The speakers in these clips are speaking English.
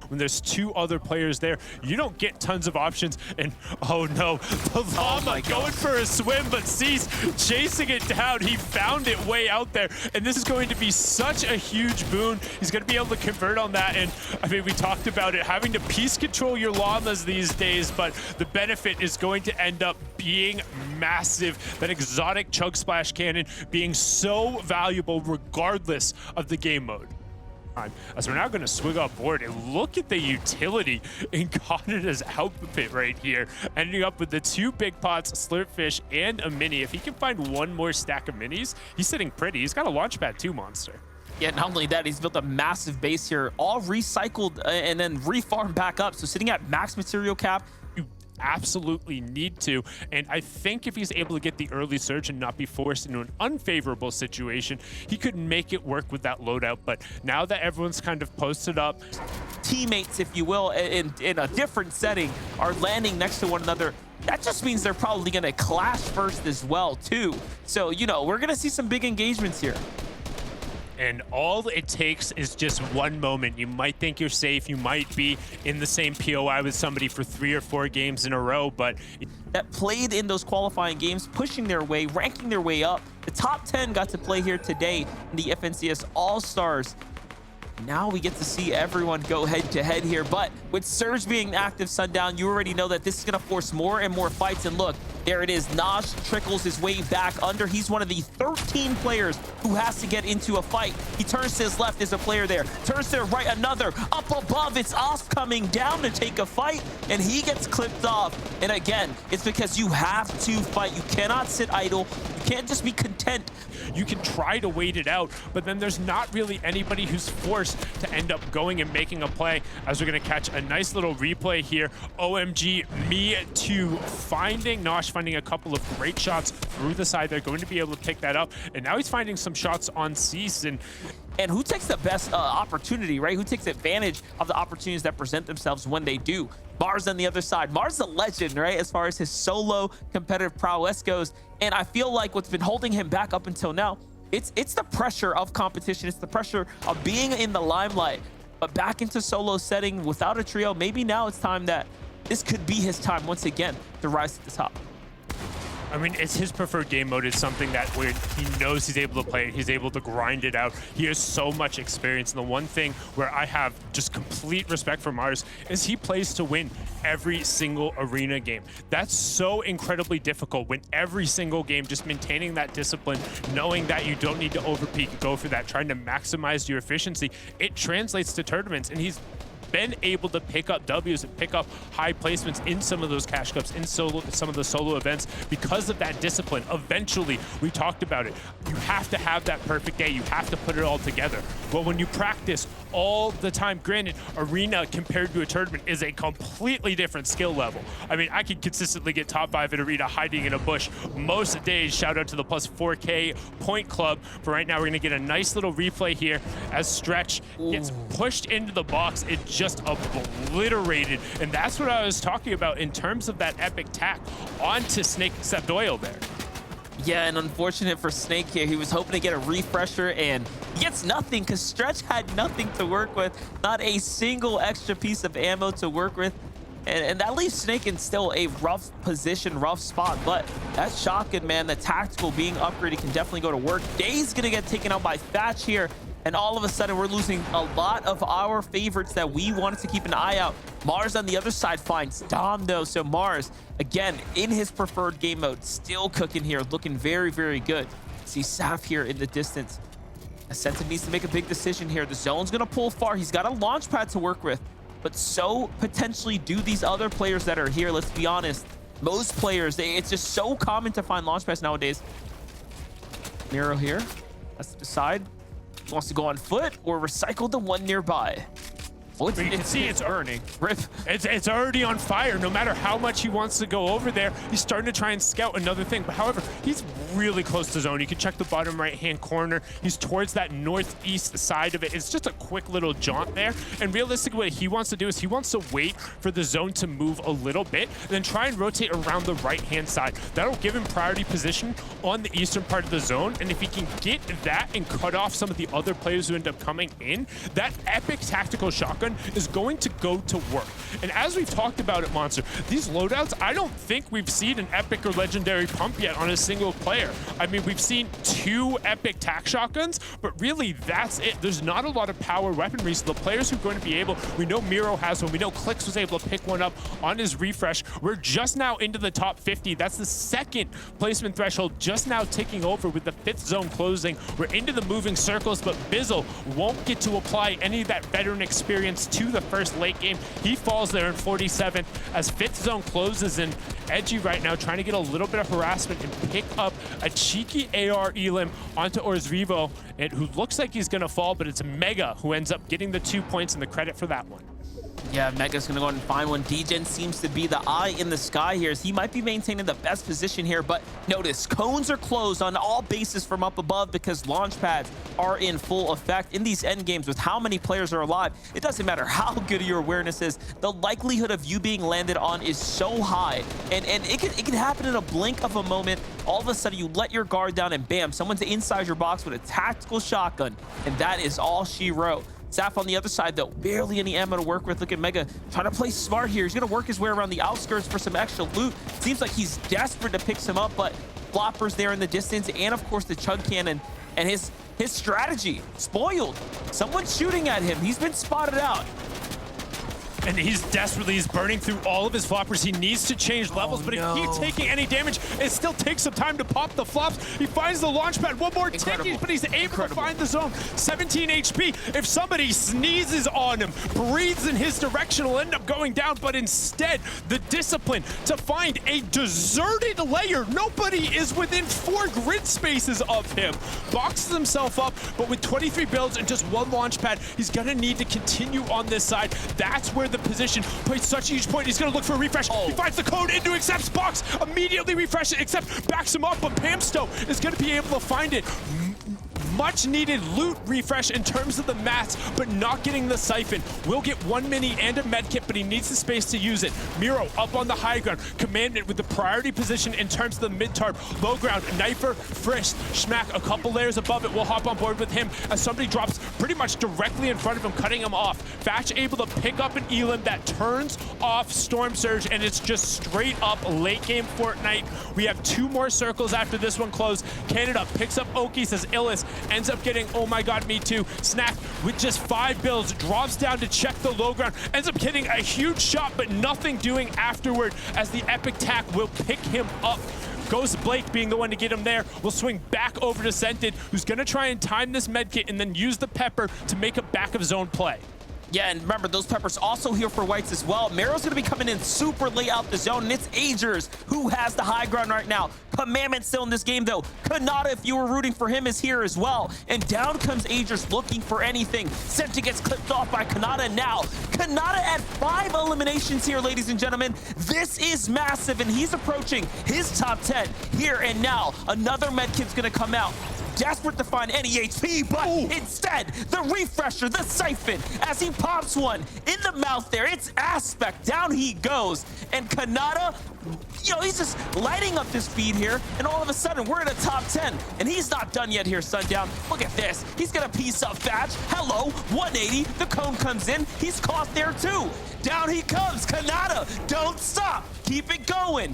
when there's two other players there, you don't get tons of options. And oh no, the llama going for a swim, but Cease chasing it down. He found it way out there, and this is going to be such a huge boon. He's going to be able to convert on that. And I mean, we talked about it, having to piece control your llamas these days, but the benefit is going to end up being massive. That exotic chug splash cannon being so valuable regardless of the game mode. As we're now going to swing up board and look at the utility in Canada's outfit right here, ending up with the two big pots, Slurpfish and a mini. If he can find one more stack of minis, he's sitting pretty. He's got a launch pad too, Monster. Yeah, not only that, he's built a massive base here, all recycled and then refarmed back up. So sitting at max material cap, absolutely need to. And I think if he's able to get the early surge and not be forced into an unfavorable situation, he could make it work with that loadout. But now that everyone's kind of posted up, teammates, if you will, in a different setting are landing next to one another. That just means they're probably going to clash first as well too. So, you know, we're going to see some big engagements here. And all it takes is just one moment. You might think you're safe. You might be in the same POI with somebody for 3 or 4 games in a row, but that played in those qualifying games, pushing their way, ranking their way up. The top 10 got to play here today in the FNCS All-Stars. Now we get to see everyone go head-to-head here, but with Surge being active, Sundown, you already know that this is going to force more and more fights. And look, there it is. Naj trickles his way back under. He's one of the 13 players who has to get into a fight. He turns to his left, there's a player there. Turns to the right, another. Up above, it's Off coming down to take a fight, and he gets clipped off. And again, it's because you have to fight. You cannot sit idle. You can't just be content. You can try to wait it out, but then there's not really anybody who's forced to end up going and making a play. As we're going to catch a nice little replay here. OMG, me too. Nosh finding a couple of great shots through the side. They're going to be able to pick that up. And now he's finding some shots on Cease. And who takes the best opportunity, right? Who takes advantage of the opportunities that present themselves when they do? Mars on the other side. Mars is a legend, right? As far as his solo competitive prowess goes. And I feel like what's been holding him back up until now, it's the pressure of competition. It's the pressure of being in the limelight. But back into solo setting without a trio, maybe now it's time that this could be his time once again to rise to the top. I mean, it's his preferred game mode. It's something that where he knows he's able to play it. He's able to grind it out. He has so much experience. And the one thing where I have just complete respect for Mars is he plays to win every single arena game. That's so incredibly difficult when every single game, just maintaining that discipline, knowing that you don't need to overpeak, go for that, trying to maximize your efficiency. It translates to tournaments, and he's been able to pick up W's and pick up high placements in some of those cash cups, in some of the solo events because of that discipline. Eventually, we talked about it, you have to have that perfect day. You have to put it all together. But when you practice all the time, granted, arena compared to a tournament is a completely different skill level. I mean, I could consistently get top 5 at arena hiding in a bush most days. Shout out to the plus 4K point club. For right now, we're gonna get a nice little replay here as Stretch gets pushed into the box. It just obliterated. And that's what I was talking about in terms of that epic tack onto Snake except oil there. Yeah, and unfortunate for Snake here. He was hoping to get a refresher, and he gets nothing because Stretch had nothing to work with. Not a single extra piece of ammo to work with. And that leaves Snake in still a rough position, rough spot. But that shotgun, man, the tactical being upgraded can definitely go to work. Day's going to get taken out by Thatch here. And all of a sudden, we're losing a lot of our favorites that we wanted to keep an eye out. Mars on the other side finds Dom, though. So Mars, again, in his preferred game mode, still cooking here, looking very, very good. See Saf here in the distance. Ascension needs to make a big decision here. The zone's going to pull far. He's got a launch pad to work with. But so potentially do these other players that are here. Let's be honest. Most players, it's just so common to find launch pads nowadays. Nero here. Has to decide. Wants to go on foot or recycle the one nearby. Oh, you can see it's burning. Rip. It's already on fire. No matter how much he wants to go over there, he's starting to try and scout another thing. But however, he's really close to zone. You can check the bottom right-hand corner. He's towards that northeast side of it. It's just a quick little jaunt there. And realistically, what he wants to do is he wants to wait for the zone to move a little bit, and then try and rotate around the right-hand side. That'll give him priority position on the eastern part of the zone. And if he can get that and cut off some of the other players who end up coming in, that epic tactical shotgun shotgun is going to go to work. And as we've talked about it, Monster, these loadouts, I don't think we've seen an epic or legendary pump yet on a single player. I mean, we've seen 2 epic tac shotguns, but really that's it. There's not a lot of power weaponry, so the players who are going to be able, we know Miro has one, we know Clix was able to pick one up on his refresh. We're just now into the top 50. That's the 2nd placement threshold just now ticking over with the 5th zone closing. We're into the moving circles, but Bizzle won't get to apply any of that veteran experience to the first late game. He falls there in 47th as 5th zone closes, and Edgy right now trying to get a little bit of harassment and pick up a cheeky AR Elim onto Orzvivo, who looks like he's gonna fall, but it's Mega who ends up getting the 2 points and the credit for that one. Yeah, Mega's gonna go ahead and find one. Degen seems to be the eye in the sky here, as he might be maintaining the best position here, but notice cones are closed on all bases from up above because launch pads are in full effect. In these end games with how many players are alive, it doesn't matter how good your awareness is, the likelihood of you being landed on is so high, and it can happen in a blink of a moment. All of a sudden you let your guard down and bam, someone's inside your box with a tactical shotgun, and that is all she wrote. Zaf on the other side, though, barely any ammo to work with. Look at Mega trying to play smart here. He's going to work his way around the outskirts for some extra loot. Seems like he's desperate to pick some up, but Flopper's there in the distance, and of course the Chug Cannon. And his strategy spoiled. Someone's shooting at him. He's been spotted out. And he's burning through all of his floppers. He needs to change levels, but if he's taking any damage, it still takes some time to pop the flops. He finds the launch pad, one more tick, but he's able to find the zone. 17 HP. If somebody sneezes on him, breathes in his direction, will end up going down, but instead, the discipline to find a deserted layer. Nobody is within 4 grid spaces of him. Boxes himself up, but with 23 builds and just 1 launch pad, he's gonna need to continue on this side. That's where the position plays such a huge point. He's gonna look for a refresh. He finds the code into Accept's box, immediately refresh it. Accept backs him up, but Pamsto is gonna be able to find it. Much needed loot refresh in terms of the mats, but not getting the siphon. Will get 1 mini and a med kit, but he needs the space to use it. Miro up on the high ground. Commandant with the priority position in terms of the mid-tarp. Low ground, Knifer, Frisk, Schmack, a couple layers above it. We'll hop on board with him as somebody drops pretty much directly in front of him, cutting him off. Fatch able to pick up an Elim that turns off Storm Surge, and it's just straight up late game Fortnite. We have 2 more circles after this one closed. Canada picks up Oki, says Illis, ends up getting, oh my god, me too. Snack with just 5 builds, drops down to check the low ground, ends up getting a huge shot, but nothing doing afterward as the epic tack will pick him up. Goes Blake being the one to get him there. We'll swing back over to Scented, who's gonna try and time this medkit and then use the pepper to make a back of zone play. Yeah, and remember, those peppers also here for whites as well. Mero's going to be coming in super late out the zone, and it's Agers who has the high ground right now. Commandment still in this game, though. Kanata, if you were rooting for him, is here as well. And down comes Agers looking for anything. Senta gets clipped off by Kanata now. Kanata at 5 eliminations here, ladies and gentlemen. This is massive, and he's approaching his top 10 here and now. Another medkit's going to come out. Desperate to find any HP, but instead, the refresher, the siphon, as he pops one in the mouth there. It's Aspect. Down he goes. And Kanata, you know, he's just lighting up this feed here, and all of a sudden, we're in a top 10. And he's not done yet here, Sundown. Look at this. He's gonna piece up Fatch. Hello, 180. The cone comes in. He's caught there, too. Down he comes. Kanata, don't stop. Keep it going.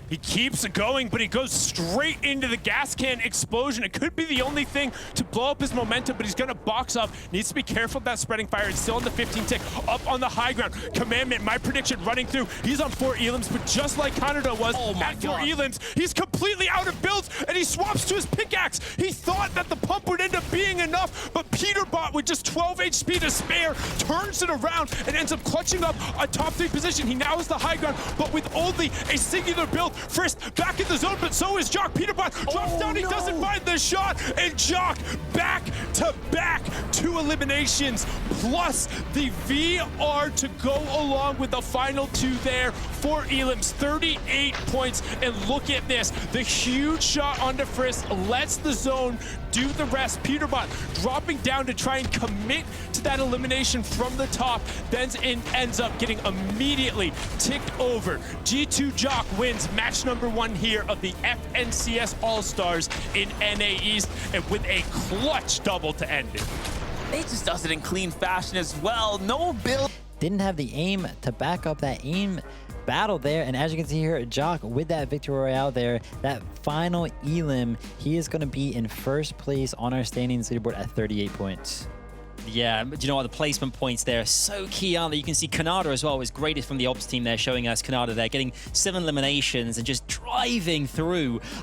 He keeps it going, but he goes straight into the gas can explosion. It could be the only thing to blow up his momentum, but he's gonna box up. Needs to be careful of that spreading fire. It's still on the 15 tick, up on the high ground. Commandment, my prediction, running through. He's on 4 Elims, but just like Canada was at 4 Elims, he's completely out of builds, and he swaps to his pickaxe. He thought that the pump would end up being enough, but Peterbot, with just 12 HP to spare, turns it around and ends up clutching up a top 3 position. He now has the high ground, but with only a singular build. Frisk back in the zone, but so is Jock. Peterbot drops down, he doesn't find the shot, and Jock back to back 2 eliminations, plus the VR to go along with the final 2 there. 4 Elims, 38 points, and look at this. The huge shot onto Frisk lets the zone do the rest. Peterbot dropping down to try and commit to that elimination from the top, then ends up getting immediately ticked over. G2 Jock wins match number 1 here of the FNCS All-Stars in NA East, and with a clutch double to end it. They just does it in clean fashion as well. No build. Didn't have the aim to back up that aim battle there. And as you can see here, Jock with that victory royale there, that final elim, he is going to be in first place on our standings leaderboard at 38 points. Yeah, but you know what? The placement points there are so key, aren't they? You can see Kanada as well was greatest from the ops team there, showing us Kanada there getting 7 eliminations and just driving through